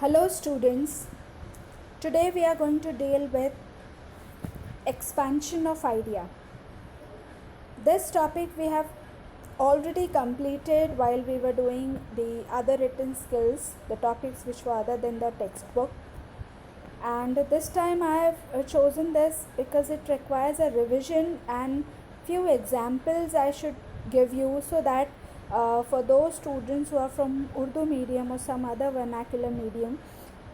Hello students, today we are going to deal with expansion of idea. This topic we have already completed while we were doing the other written skills, the topics which were other than the textbook. And this time I have chosen this because it requires a revision and few examples I should give you so that for those students who are from Urdu medium or some other vernacular medium,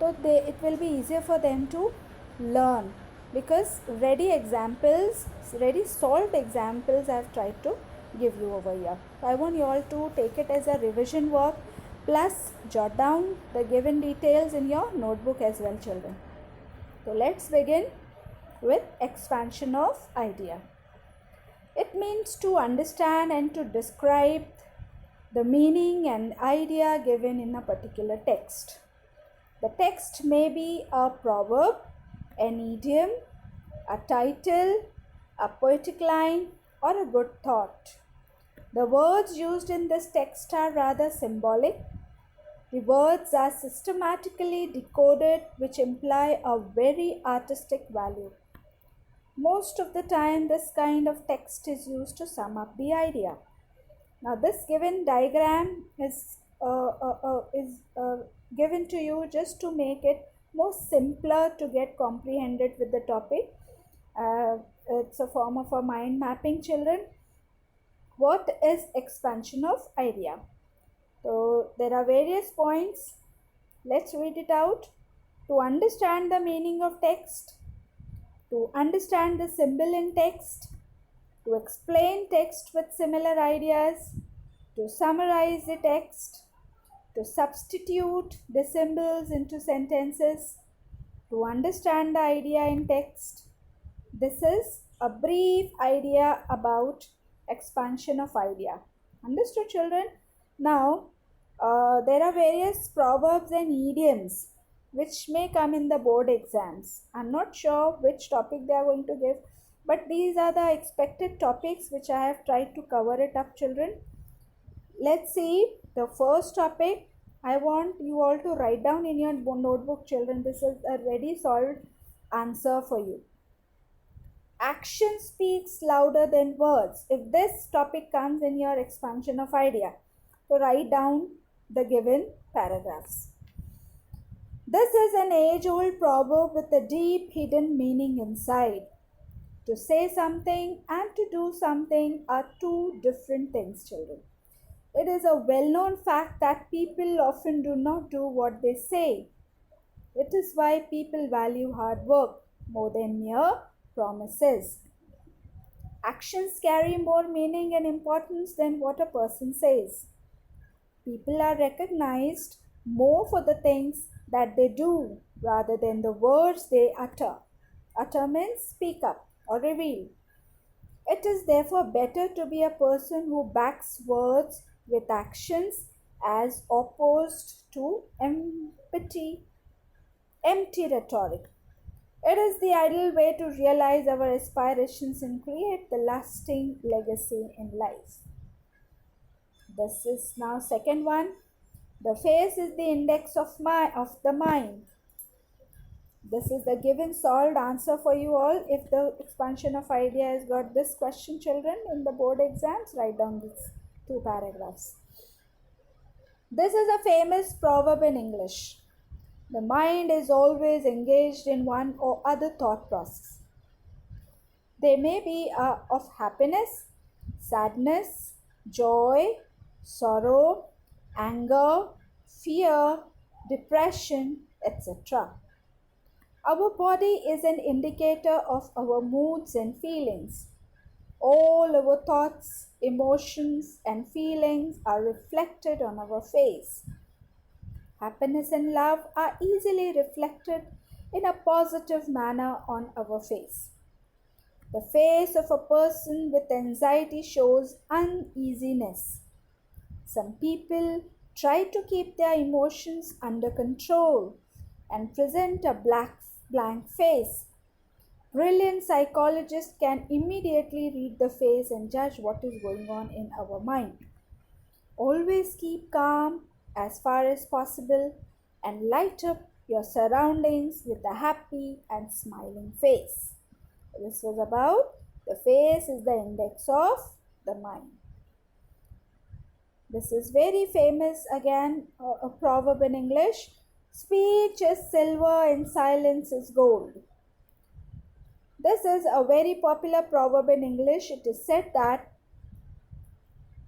so it will be easier for them to learn, because ready solved examples I have tried to give you over here. So I want you all to take it as a revision work, plus jot down the given details in your notebook as well, children. So let's begin with expansion of idea. It means to understand and to describe the meaning and idea given in a particular text. The text may be a proverb, an idiom, a title, a poetic line, or a good thought. The words used in this text are rather symbolic. The words are systematically decoded, which imply a very artistic value. Most of the time, this kind of text is used to sum up the idea. Now, this given diagram is given to you just to make it more simpler to get comprehended with the topic. It's a form of a mind mapping, children. What is expansion of idea? So there are various points. Let's read it out. To understand the meaning of text, to understand the symbol in text, to explain text with similar ideas, to summarize the text, to substitute the symbols into sentences, to understand the idea in text. This is a brief idea about expansion of idea. Understood, children? Now, there are various proverbs and idioms which may come in the board exams. I'm not sure which topic they are going to give, but these are the expected topics which I have tried to cover it up, children. Let's see the first topic. I want you all to write down in your notebook, children. This is a ready solved answer for you. Action speaks louder than words. If this topic comes in your expansion of idea, so write down the given paragraphs. This is an age-old proverb with a deep hidden meaning inside. To say something and to do something are two different things, children. It is a well-known fact that people often do not do what they say. It is why people value hard work more than mere promises. Actions carry more meaning and importance than what a person says. People are recognized more for the things that they do rather than the words they utter. Utter means speak up or reveal. It is therefore better to be a person who backs words with actions as opposed to empty rhetoric. It is the ideal way to realize our aspirations and create the lasting legacy in life. This is now second one. The face is the index of the mind. This is the given solved answer for you all. If the expansion of idea has got this question, children, in the board exams, write down these two paragraphs. This is a famous proverb in English. The mind is always engaged in one or other thought process. They may be of happiness, sadness, joy, sorrow, anger, fear, depression, etc. Our body is an indicator of our moods and feelings. All our thoughts, emotions, and feelings are reflected on our face. Happiness and love are easily reflected in a positive manner on our face. The face of a person with anxiety shows uneasiness. Some people try to keep their emotions under control and present a blank face. Brilliant psychologists can immediately read the face and judge what is going on in our mind. Always keep calm as far as possible and light up your surroundings with a happy and smiling face. This was about the face is the index of the mind. This is very famous again, a proverb in English. Speech is silver and silence is gold. This is a very popular proverb in English. It is said that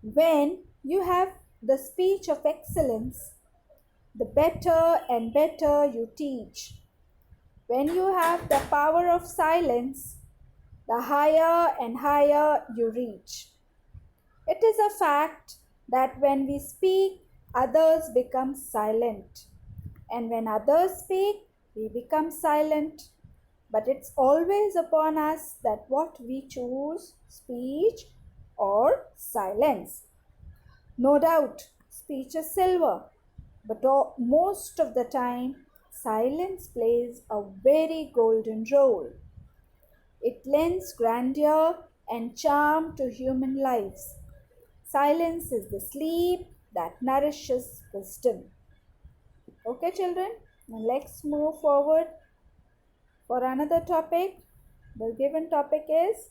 when you have the speech of excellence, the better and better you teach. When you have the power of silence, the higher and higher you reach. It is a fact that when we speak, others become silent. And when others speak, we become silent. But it's always upon us that what we choose, speech or silence. No doubt, speech is silver, but most of the time, silence plays a very golden role. It lends grandeur and charm to human lives. Silence is the sleep that nourishes wisdom. Okay, children, now let's move forward for another topic. The given topic is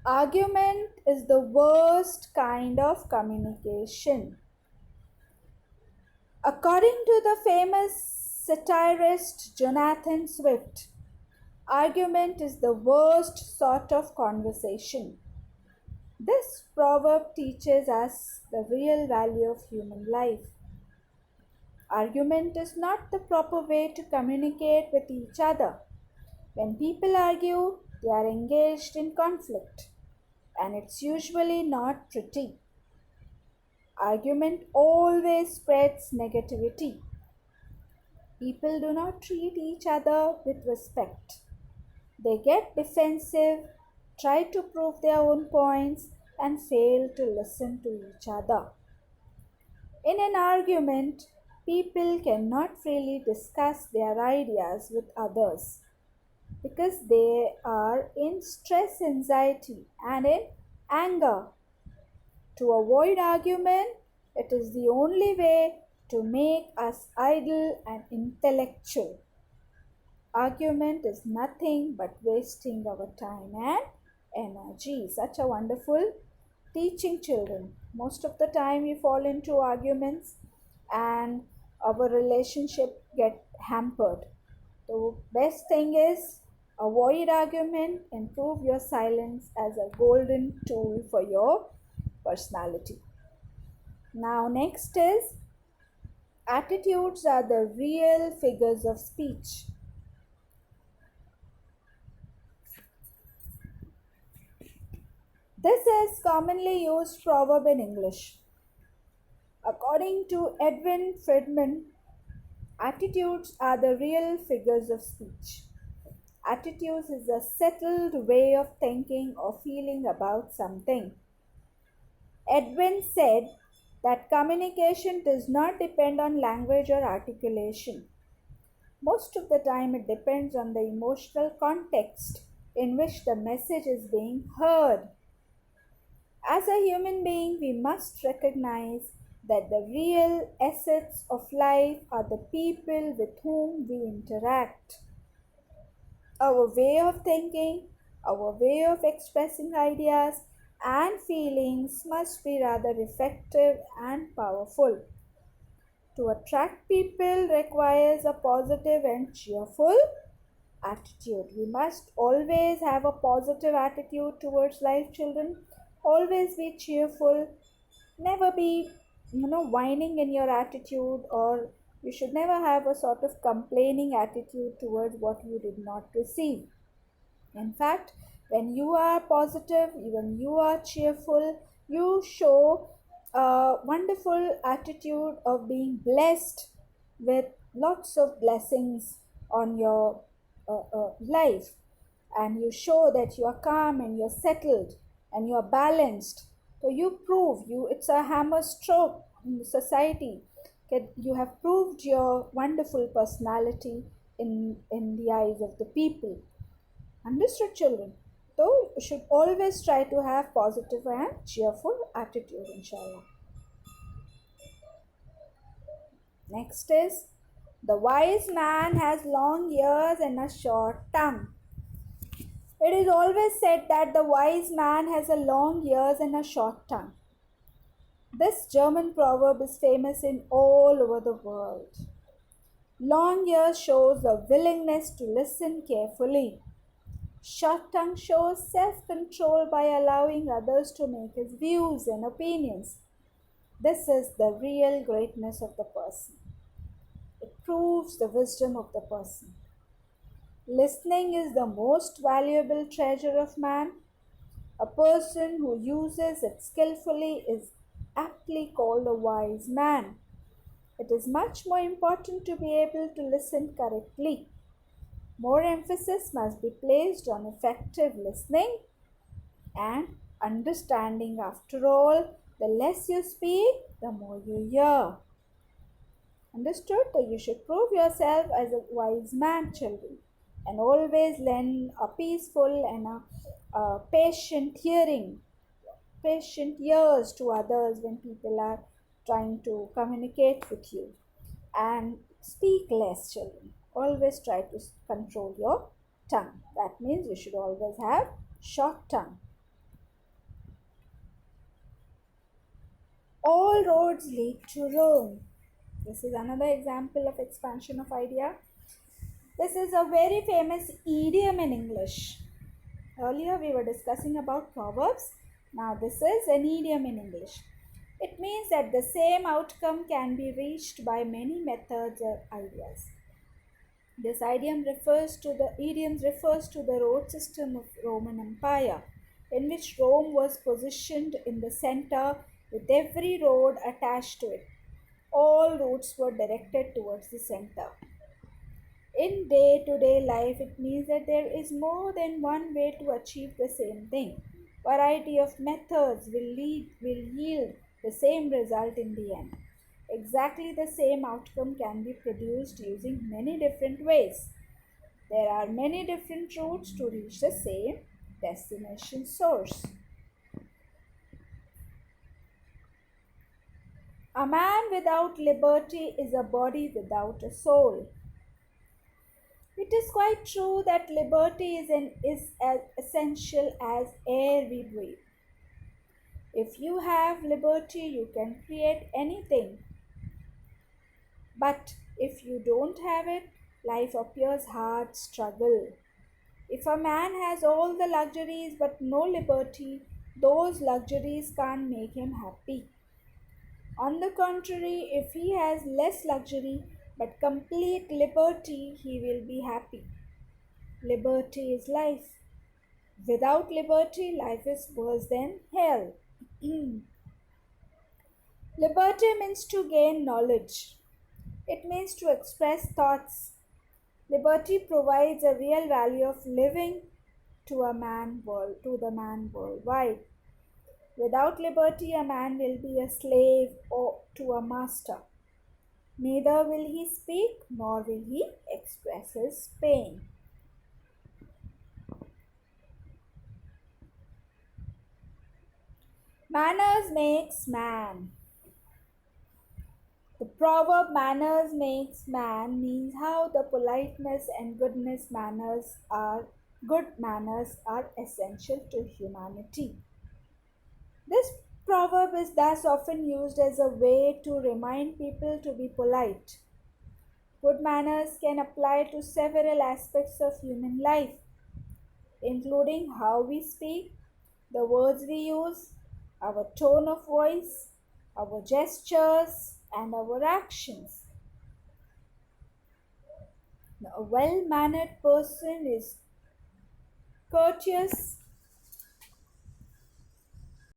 argument is the worst kind of communication. According to the famous satirist Jonathan Swift, argument is the worst sort of conversation. This proverb teaches us the real value of human life. Argument is not the proper way to communicate with each other. When people argue, they are engaged in conflict, and it's usually not pretty. Argument always spreads negativity. People do not treat each other with respect. They get defensive, try to prove their own points, and fail to listen to each other. In an argument, people cannot freely discuss their ideas with others because they are in stress, anxiety, and in anger. To avoid argument, it is the only way to make us idle and intellectual. Argument is nothing but wasting our time and energy. Such a wonderful teaching, children. Most of the time we fall into arguments and our relationship get hampered. The best thing is avoid argument, improve your silence as a golden tool for your personality. Now next is attitudes are the real figures of speech. This is commonly used proverb in English. According to Edwin Friedman, attitudes are the real figures of speech. Attitudes is a settled way of thinking or feeling about something. Edwin said that communication does not depend on language or articulation. Most of the time, it depends on the emotional context in which the message is being heard. As a human being, we must recognize that the real assets of life are the people with whom we interact. Our way of thinking, our way of expressing ideas and feelings must be rather effective and powerful. To attract people requires a positive and cheerful attitude. We must always have a positive attitude towards life, children. Always be cheerful. Never be, whining in your attitude, or you should never have a sort of complaining attitude towards what you did not receive. In fact, when you are positive, when you are cheerful, you show a wonderful attitude of being blessed with lots of blessings on your life, and you show that you are calm and you're settled and you're balanced. So you prove it's a hammer stroke in society. You have proved your wonderful personality in the eyes of the people. Understood, children? So you should always try to have positive and cheerful attitude, inshallah. Next is the wise man has long ears and a short tongue. It is always said that the wise man has a long ears and a short tongue. This German proverb is famous in all over the world. Long ears shows a willingness to listen carefully. Short tongue shows self control by allowing others to make his views and opinions. This is the real greatness of the person. It proves the wisdom of the person. Listening is the most valuable treasure of man. A person who uses it skillfully is aptly called a wise man. It is much more important to be able to listen correctly. More emphasis must be placed on effective listening and understanding. After all, the less you speak, the more you hear. Understood that you should prove yourself as a wise man, children, and always lend a peaceful and a patient hearing, patient ears to others when people are trying to communicate with you. And speak less, children. Always try to control your tongue. That means you should always have short tongue. All roads lead to Rome. This is another example of expansion of idea. This is a very famous idiom in English. Earlier we were discussing about proverbs. Now this is an idiom in English. It means that the same outcome can be reached by many methods or ideas. This idiom refers to the road system of Roman Empire, in which Rome was positioned in the center with every road attached to it. All routes were directed towards the center. In day-to-day life, it means that there is more than one way to achieve the same thing. Variety of methods will yield the same result in the end. Exactly the same outcome can be produced using many different ways. There are many different routes to reach the same destination source. A man without liberty is a body without a soul. It is quite true that liberty is as essential as air we breathe. If you have liberty, you can create anything. But if you don't have it, life appears hard struggle. If a man has all the luxuries but no liberty, those luxuries can't make him happy. On the contrary, if he has less luxury but complete liberty, he will be happy. Liberty is life. Without liberty, life is worse than hell. Liberty means to gain knowledge. It means to express thoughts. Liberty provides a real value of living to the man worldwide. Without liberty, a man will be a slave or to a master. Neither will he speak nor will he express his pain. Manners makes man. The proverb manners makes man means how the politeness and good manners are essential to humanity. This proverb is thus often used as a way to remind people to be polite. Good manners can apply to several aspects of human life, including how we speak, the words we use, our tone of voice, our gestures, and our actions. Now, a well mannered person is courteous,